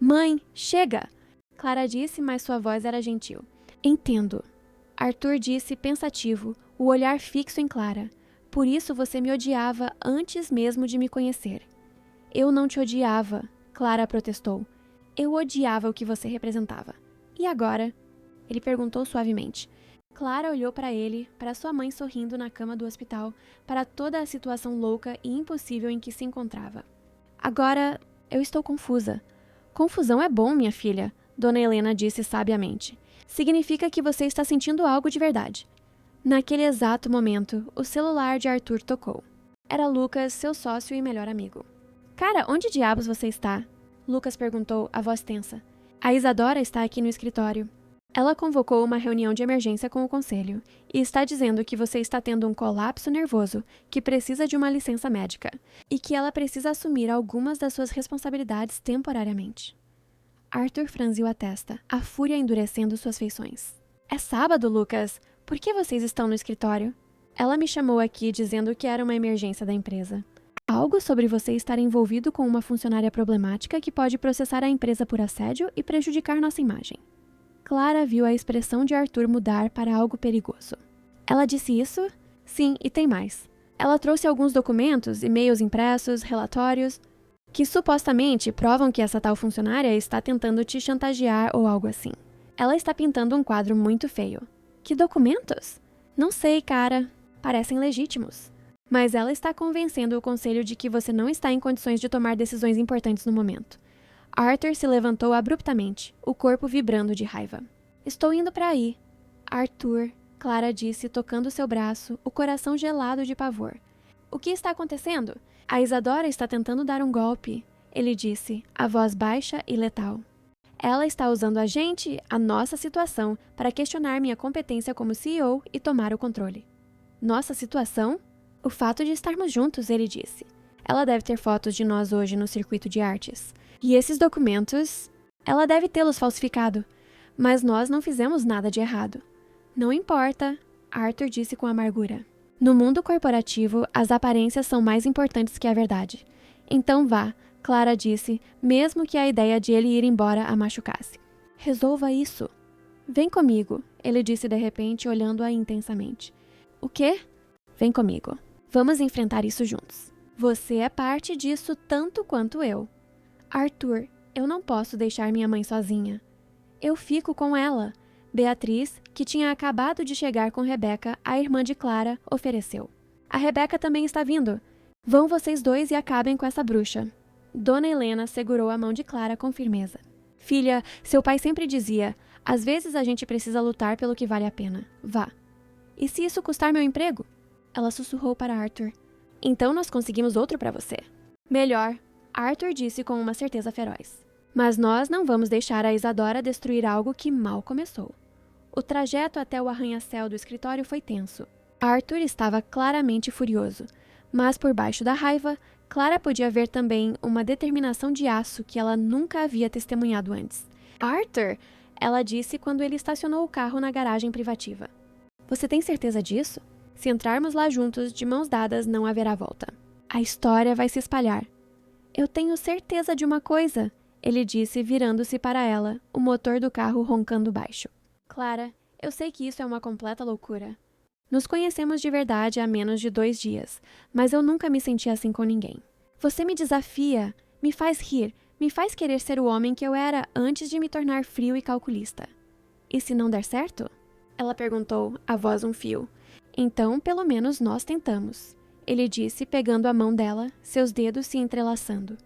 Mãe, chega! Clara disse, mas sua voz era gentil. Entendo. Arthur disse pensativo, o olhar fixo em Clara. Por isso você me odiava antes mesmo de me conhecer. Eu não te odiava, Clara protestou. Eu odiava o que você representava. E agora? Ele perguntou suavemente. Clara olhou para ele, para sua mãe sorrindo na cama do hospital, para toda a situação louca e impossível em que se encontrava. Agora, eu estou confusa. Confusão é bom, minha filha, Dona Helena disse sabiamente. Significa que você está sentindo algo de verdade. Naquele exato momento, o celular de Arthur tocou. Era Lucas, seu sócio e melhor amigo. Cara, onde diabos você está? Lucas perguntou, a voz tensa. A Isadora está aqui no escritório. Ela convocou uma reunião de emergência com o conselho e está dizendo que você está tendo um colapso nervoso, que precisa de uma licença médica e que ela precisa assumir algumas das suas responsabilidades temporariamente. Arthur franziu a testa, a fúria endurecendo suas feições. É sábado, Lucas. Por que vocês estão no escritório? Ela me chamou aqui dizendo que era uma emergência da empresa. Algo sobre você estar envolvido com uma funcionária problemática que pode processar a empresa por assédio e prejudicar nossa imagem. Clara viu a expressão de Arthur mudar para algo perigoso. Ela disse isso? Sim, e tem mais. Ela trouxe alguns documentos, e-mails impressos, relatórios. que supostamente provam que essa tal funcionária está tentando te chantagear ou algo assim. Ela está pintando um quadro muito feio. Que documentos? Não sei, cara. Parecem legítimos. Mas ela está convencendo o conselho de que você não está em condições de tomar decisões importantes no momento. Arthur se levantou abruptamente, o corpo vibrando de raiva. Estou indo para aí. Arthur, Clara disse, tocando seu braço, o coração gelado de pavor. O que está acontecendo? A Isadora está tentando dar um golpe, ele disse, a voz baixa e letal. Ela está usando a gente, a nossa situação, para questionar minha competência como CEO e tomar o controle. Nossa situação? O fato de estarmos juntos, ele disse. Ela deve ter fotos de nós hoje no circuito de artes. E esses documentos? Ela deve tê-los falsificado. Mas nós não fizemos nada de errado. Não importa, Arthur disse com amargura. No mundo corporativo, as aparências são mais importantes que a verdade. Então vá, Clara disse, mesmo que a ideia de ele ir embora a machucasse. Resolva isso. Vem comigo, ele disse de repente, olhando-a intensamente. O quê? Vem comigo. Vamos enfrentar isso juntos. Você é parte disso tanto quanto eu. Arthur, eu não posso deixar minha mãe sozinha. Eu fico com ela. Beatriz, que tinha acabado de chegar com Rebeca, a irmã de Clara, ofereceu. A Rebeca também está vindo. Vão vocês dois e acabem com essa bruxa. Dona Helena segurou a mão de Clara com firmeza. Filha, seu pai sempre dizia, às vezes a gente precisa lutar pelo que vale a pena. Vá. E se isso custar meu emprego? Ela sussurrou para Arthur. Então nós conseguimos outro para você. Melhor, Arthur disse com uma certeza feroz. Mas nós não vamos deixar a Isadora destruir algo que mal começou. O trajeto até o arranha-céu do escritório foi tenso. Arthur estava claramente furioso, mas por baixo da raiva, Clara podia ver também uma determinação de aço que ela nunca havia testemunhado antes. Arthur, ela disse quando ele estacionou o carro na garagem privativa. Você tem certeza disso? Se entrarmos lá juntos, de mãos dadas, não haverá volta. A história vai se espalhar. Eu tenho certeza de uma coisa, ele disse, virando-se para ela, o motor do carro roncando baixo. Clara, eu sei que isso é uma completa loucura. Nos conhecemos de verdade há menos de 2 dias, mas eu nunca me senti assim com ninguém. Você me desafia, me faz rir, me faz querer ser o homem que eu era antes de me tornar frio e calculista. E se não der certo? Ela perguntou, a voz um fio. Então, pelo menos nós tentamos. Ele disse, pegando a mão dela, seus dedos se entrelaçando.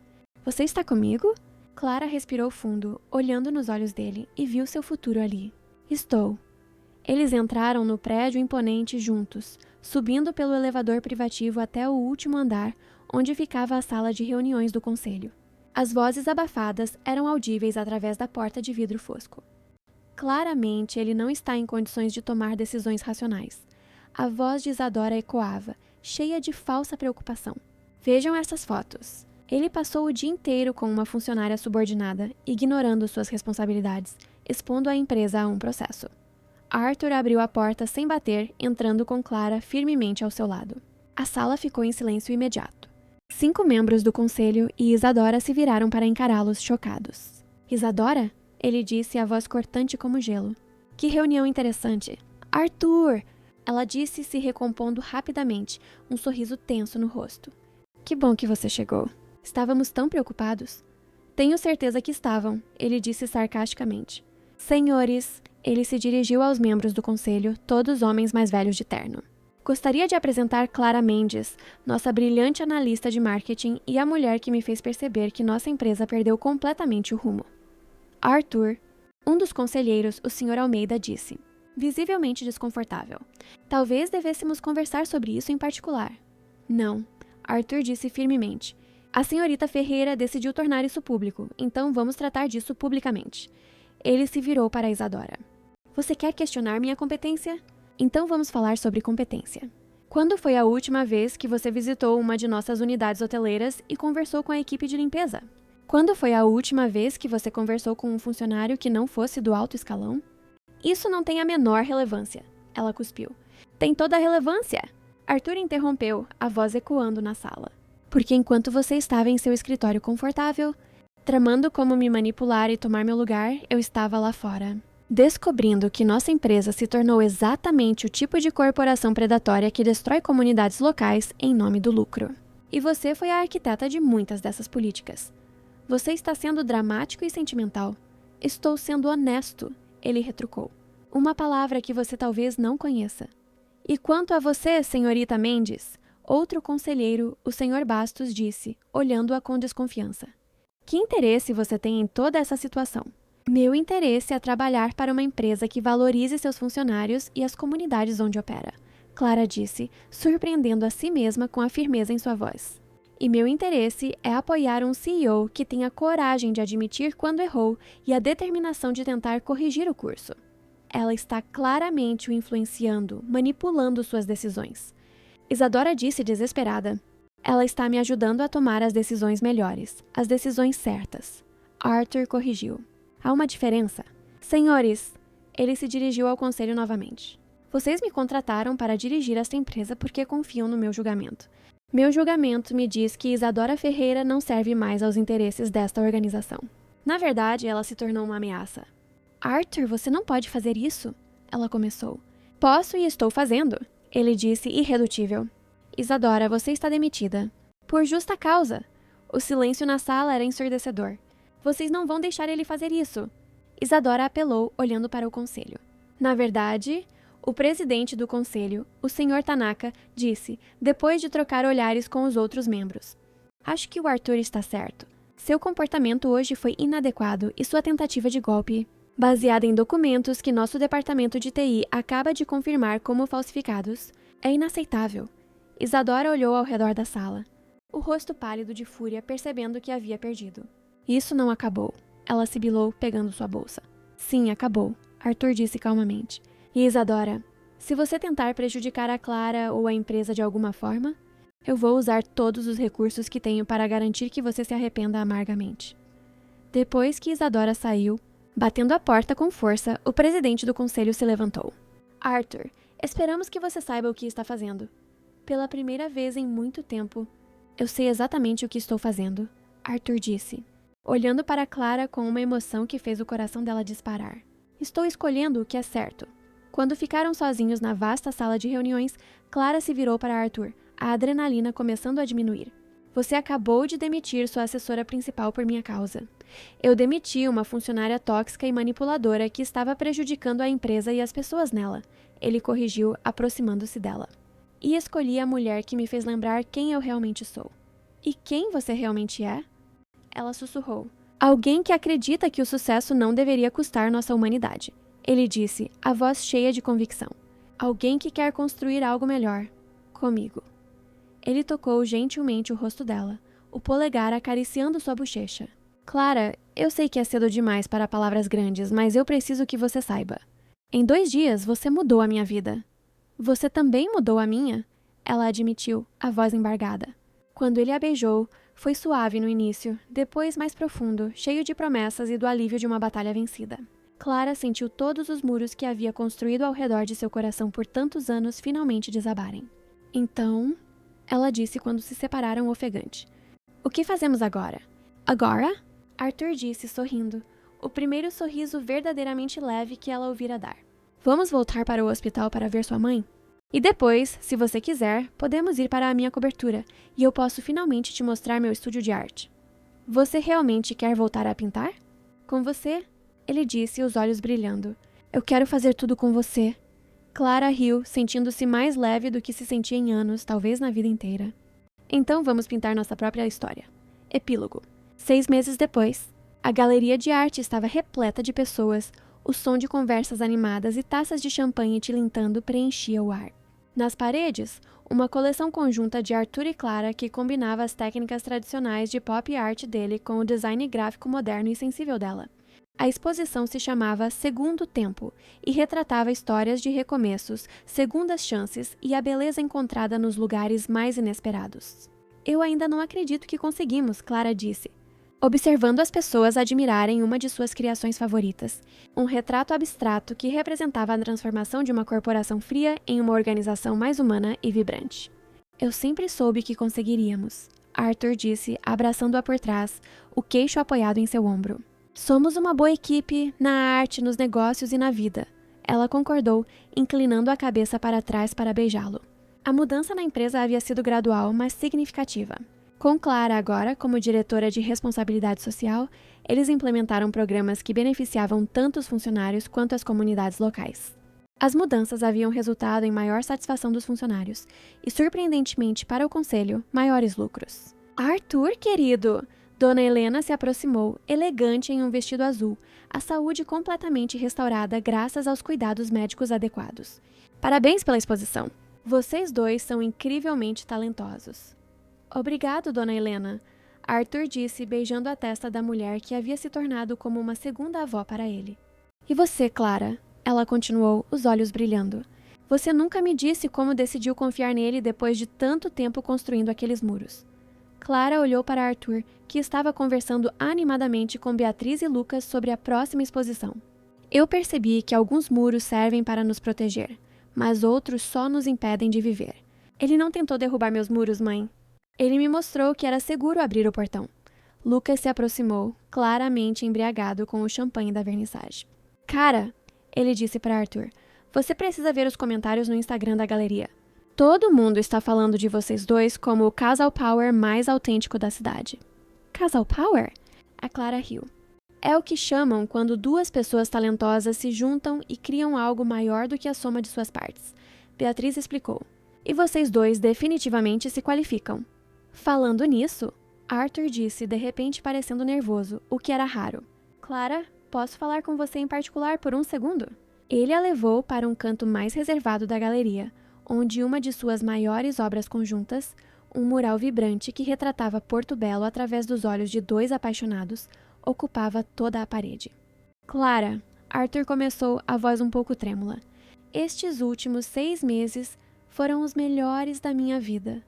Você está comigo? Clara respirou fundo, olhando nos olhos dele, e viu seu futuro ali. Estou. Eles entraram no prédio imponente juntos, subindo pelo elevador privativo até o último andar, onde ficava a sala de reuniões do conselho. As vozes abafadas eram audíveis através da porta de vidro fosco. Claramente, ele não está em condições de tomar decisões racionais. A voz de Isadora ecoava, cheia de falsa preocupação. Vejam essas fotos. Ele passou o dia inteiro com uma funcionária subordinada, ignorando suas responsabilidades, expondo a empresa a um processo. Arthur abriu a porta sem bater, entrando com Clara firmemente ao seu lado. A sala ficou em silêncio imediato. 5 membros do conselho e Isadora se viraram para encará-los chocados. Isadora? Ele disse, a voz cortante como gelo. Que reunião interessante. Arthur! Ela disse, se recompondo rapidamente, um sorriso tenso no rosto. Que bom que você chegou. Estávamos tão preocupados. Tenho certeza que estavam, ele disse sarcasticamente. Senhores, ele se dirigiu aos membros do conselho, todos homens mais velhos de terno. Gostaria de apresentar Clara Mendes, nossa brilhante analista de marketing e a mulher que me fez perceber que nossa empresa perdeu completamente o rumo. Arthur, um dos conselheiros, o Sr. Almeida, disse, visivelmente desconfortável. Talvez devêssemos conversar sobre isso em particular. Não, Arthur disse firmemente. A senhorita Ferreira decidiu tornar isso público, então vamos tratar disso publicamente. Ele se virou para Isadora. Você quer questionar minha competência? Então vamos falar sobre competência. Quando foi a última vez que você visitou uma de nossas unidades hoteleiras e conversou com a equipe de limpeza? Quando foi a última vez que você conversou com um funcionário que não fosse do alto escalão? Isso não tem a menor relevância, ela cuspiu. Tem toda a relevância! Arthur interrompeu, a voz ecoando na sala. Porque enquanto você estava em seu escritório confortável, tramando como me manipular e tomar meu lugar, eu estava lá fora. Descobrindo que nossa empresa se tornou exatamente o tipo de corporação predatória que destrói comunidades locais em nome do lucro. E você foi a arquiteta de muitas dessas políticas. Você está sendo dramático e sentimental. Estou sendo honesto, ele retrucou. Uma palavra que você talvez não conheça. E quanto a você, senhorita Mendes, outro conselheiro, o senhor Bastos, disse, olhando-a com desconfiança. Que interesse você tem em toda essa situação? Meu interesse é trabalhar para uma empresa que valorize seus funcionários e as comunidades onde opera, Clara disse, surpreendendo a si mesma com a firmeza em sua voz. E meu interesse é apoiar um CEO que tenha coragem de admitir quando errou e a determinação de tentar corrigir o curso. Ela está claramente o influenciando, manipulando suas decisões. Isadora disse desesperada. Ela está me ajudando a tomar as decisões melhores, as decisões certas. Arthur corrigiu. Há uma diferença. Senhores, ele se dirigiu ao conselho novamente. Vocês me contrataram para dirigir esta empresa porque confiam no meu julgamento. Meu julgamento me diz que Isadora Ferreira não serve mais aos interesses desta organização. Na verdade, ela se tornou uma ameaça. Arthur, você não pode fazer isso, ela começou. Posso e estou fazendo, ele disse irredutível. Isadora, você está demitida. Por justa causa. O silêncio na sala era ensurdecedor. Vocês não vão deixar ele fazer isso. Isadora apelou, olhando para o conselho. Na verdade, o presidente do conselho, o Sr. Tanaka, disse, depois de trocar olhares com os outros membros. Acho que o Arthur está certo. Seu comportamento hoje foi inadequado e sua tentativa de golpe, baseada em documentos que nosso departamento de TI acaba de confirmar como falsificados, é inaceitável. Isadora olhou ao redor da sala, o rosto pálido de fúria percebendo que havia perdido. Isso não acabou. Ela sibilou, pegando sua bolsa. Sim, acabou, Arthur disse calmamente. E Isadora, se você tentar prejudicar a Clara ou a empresa de alguma forma, eu vou usar todos os recursos que tenho para garantir que você se arrependa amargamente. Depois que Isadora saiu, batendo a porta com força, o presidente do conselho se levantou. Arthur, esperamos que você saiba o que está fazendo. Pela primeira vez em muito tempo, eu sei exatamente o que estou fazendo, Arthur disse, olhando para Clara com uma emoção que fez o coração dela disparar. Estou escolhendo o que é certo. Quando ficaram sozinhos na vasta sala de reuniões, Clara se virou para Arthur, a adrenalina começando a diminuir. Você acabou de demitir sua assessora principal por minha causa. Eu demiti uma funcionária tóxica e manipuladora que estava prejudicando a empresa e as pessoas nela. Ele corrigiu, aproximando-se dela. E escolhi a mulher que me fez lembrar quem eu realmente sou. E quem você realmente é? Ela sussurrou. Alguém que acredita que o sucesso não deveria custar nossa humanidade. Ele disse, a voz cheia de convicção. Alguém que quer construir algo melhor. Comigo. Ele tocou gentilmente o rosto dela, o polegar acariciando sua bochecha. Clara, eu sei que é cedo demais para palavras grandes, mas eu preciso que você saiba. Em 2 dias, você mudou a minha vida. Você também mudou a minha? Ela admitiu, a voz embargada. Quando ele a beijou, foi suave no início, depois mais profundo, cheio de promessas e do alívio de uma batalha vencida. Clara sentiu todos os muros que havia construído ao redor de seu coração por tantos anos finalmente desabarem. Então, ela disse quando se separaram ofegante. O que fazemos agora? Agora? Arthur disse, sorrindo, o primeiro sorriso verdadeiramente leve que ela ouvira dar. Vamos voltar para o hospital para ver sua mãe? E depois, se você quiser, podemos ir para a minha cobertura, e eu posso finalmente te mostrar meu estúdio de arte. Você realmente quer voltar a pintar? Com você? Ele disse, os olhos brilhando. Eu quero fazer tudo com você. Clara riu, sentindo-se mais leve do que se sentia em anos, talvez na vida inteira. Então vamos pintar nossa própria história. Epílogo. 6 meses depois, a galeria de arte estava repleta de pessoas, o som de conversas animadas e taças de champanhe tilintando preenchia o ar. Nas paredes, uma coleção conjunta de Arthur e Clara que combinava as técnicas tradicionais de pop art dele com o design gráfico moderno e sensível dela. A exposição se chamava Segundo Tempo e retratava histórias de recomeços, segundas chances e a beleza encontrada nos lugares mais inesperados. Eu ainda não acredito que conseguimos, Clara disse, observando as pessoas admirarem uma de suas criações favoritas, um retrato abstrato que representava a transformação de uma corporação fria em uma organização mais humana e vibrante. Eu sempre soube que conseguiríamos, Arthur disse, abraçando-a por trás, o queixo apoiado em seu ombro. Somos uma boa equipe na arte, nos negócios e na vida. Ela concordou, inclinando a cabeça para trás para beijá-lo. A mudança na empresa havia sido gradual, mas significativa. Com Clara agora como diretora de responsabilidade social, eles implementaram programas que beneficiavam tanto os funcionários quanto as comunidades locais. As mudanças haviam resultado em maior satisfação dos funcionários e, surpreendentemente para o conselho, maiores lucros. Arthur, querido! Dona Helena se aproximou, elegante em um vestido azul, a saúde completamente restaurada graças aos cuidados médicos adequados. Parabéns pela exposição! Vocês dois são incrivelmente talentosos. Obrigado, Dona Helena, Arthur disse, beijando a testa da mulher que havia se tornado como uma segunda avó para ele. E você, Clara? Ela continuou, os olhos brilhando. Você nunca me disse como decidiu confiar nele depois de tanto tempo construindo aqueles muros. Clara olhou para Arthur, que estava conversando animadamente com Beatriz e Lucas sobre a próxima exposição. Eu percebi que alguns muros servem para nos proteger, mas outros só nos impedem de viver. Ele não tentou derrubar meus muros, mãe. Ele me mostrou que era seguro abrir o portão. Lucas se aproximou, claramente embriagado com o champanhe da vernissage. Cara, ele disse para Arthur, você precisa ver os comentários no Instagram da galeria. Todo mundo está falando de vocês dois como o casal power mais autêntico da cidade. Casal power? A Clara riu. É o que chamam quando duas pessoas talentosas se juntam e criam algo maior do que a soma de suas partes. Beatriz explicou. E vocês dois definitivamente se qualificam. Falando nisso, Arthur disse, de repente parecendo nervoso, o que era raro. Clara, posso falar com você em particular por um segundo? Ele a levou para um canto mais reservado da galeria, onde uma de suas maiores obras conjuntas, um mural vibrante que retratava Porto Belo através dos olhos de dois apaixonados, ocupava toda a parede. Clara, Arthur começou, a voz um pouco trêmula. Estes últimos 6 meses foram os melhores da minha vida.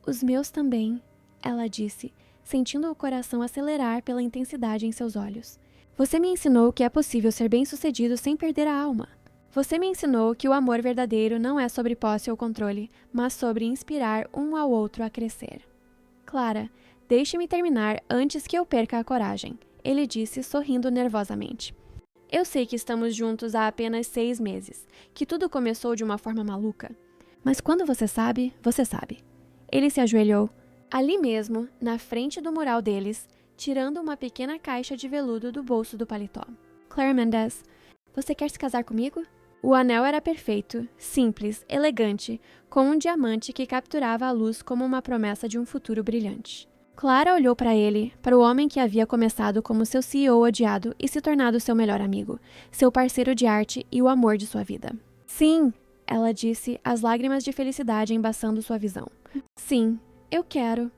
Os meus também, ela disse, sentindo o coração acelerar pela intensidade em seus olhos. Você me ensinou que é possível ser bem-sucedido sem perder a alma. Você me ensinou que o amor verdadeiro não é sobre posse ou controle, mas sobre inspirar um ao outro a crescer. Clara, deixe-me terminar antes que eu perca a coragem, ele disse, sorrindo nervosamente. Eu sei que estamos juntos há apenas 6 meses, que tudo começou de uma forma maluca. Mas quando você sabe, você sabe. Ele se ajoelhou, ali mesmo, na frente do mural deles, tirando uma pequena caixa de veludo do bolso do paletó. Claire Mendez, você quer se casar comigo? O anel era perfeito, simples, elegante, com um diamante que capturava a luz como uma promessa de um futuro brilhante. Clara olhou para ele, para o homem que havia começado como seu CEO odiado e se tornado seu melhor amigo, seu parceiro de arte e o amor de sua vida. Sim, ela disse, as lágrimas de felicidade embaçando sua visão. Sim, eu quero.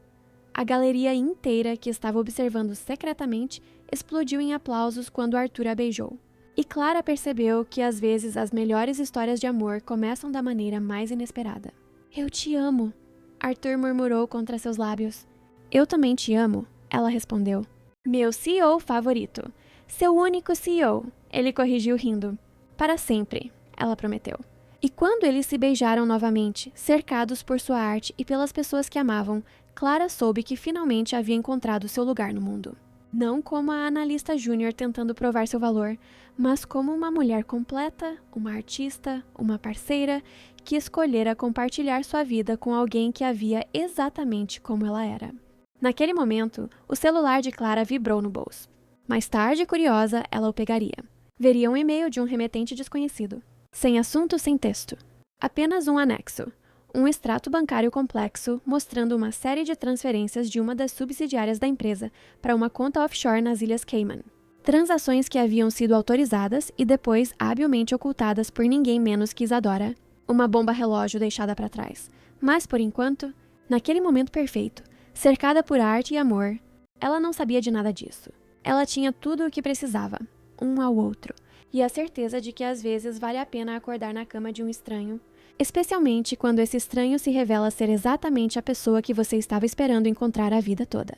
A galeria inteira, que estava observando secretamente, explodiu em aplausos quando Arthur a beijou. E Clara percebeu que às vezes as melhores histórias de amor começam da maneira mais inesperada. Eu te amo, Arthur murmurou contra seus lábios. Eu também te amo, ela respondeu. Meu CEO favorito. Seu único CEO, ele corrigiu rindo. Para sempre, ela prometeu. E quando eles se beijaram novamente, cercados por sua arte e pelas pessoas que amavam, Clara soube que finalmente havia encontrado seu lugar no mundo. Não como a analista júnior tentando provar seu valor, mas como uma mulher completa, uma artista, uma parceira, que escolhera compartilhar sua vida com alguém que a via exatamente como ela era. Naquele momento, o celular de Clara vibrou no bolso. Mais tarde, curiosa, ela o pegaria. Veria um e-mail de um remetente desconhecido. Sem assunto, sem texto. Apenas um anexo. Um extrato bancário complexo mostrando uma série de transferências de uma das subsidiárias da empresa para uma conta offshore nas Ilhas Cayman. Transações que haviam sido autorizadas e depois habilmente ocultadas por ninguém menos que Isadora, uma bomba relógio deixada para trás. Mas, por enquanto, naquele momento perfeito, cercada por arte e amor, ela não sabia de nada disso. Ela tinha tudo o que precisava, um ao outro, e a certeza de que às vezes vale a pena acordar na cama de um estranho, especialmente quando esse estranho se revela ser exatamente a pessoa que você estava esperando encontrar a vida toda.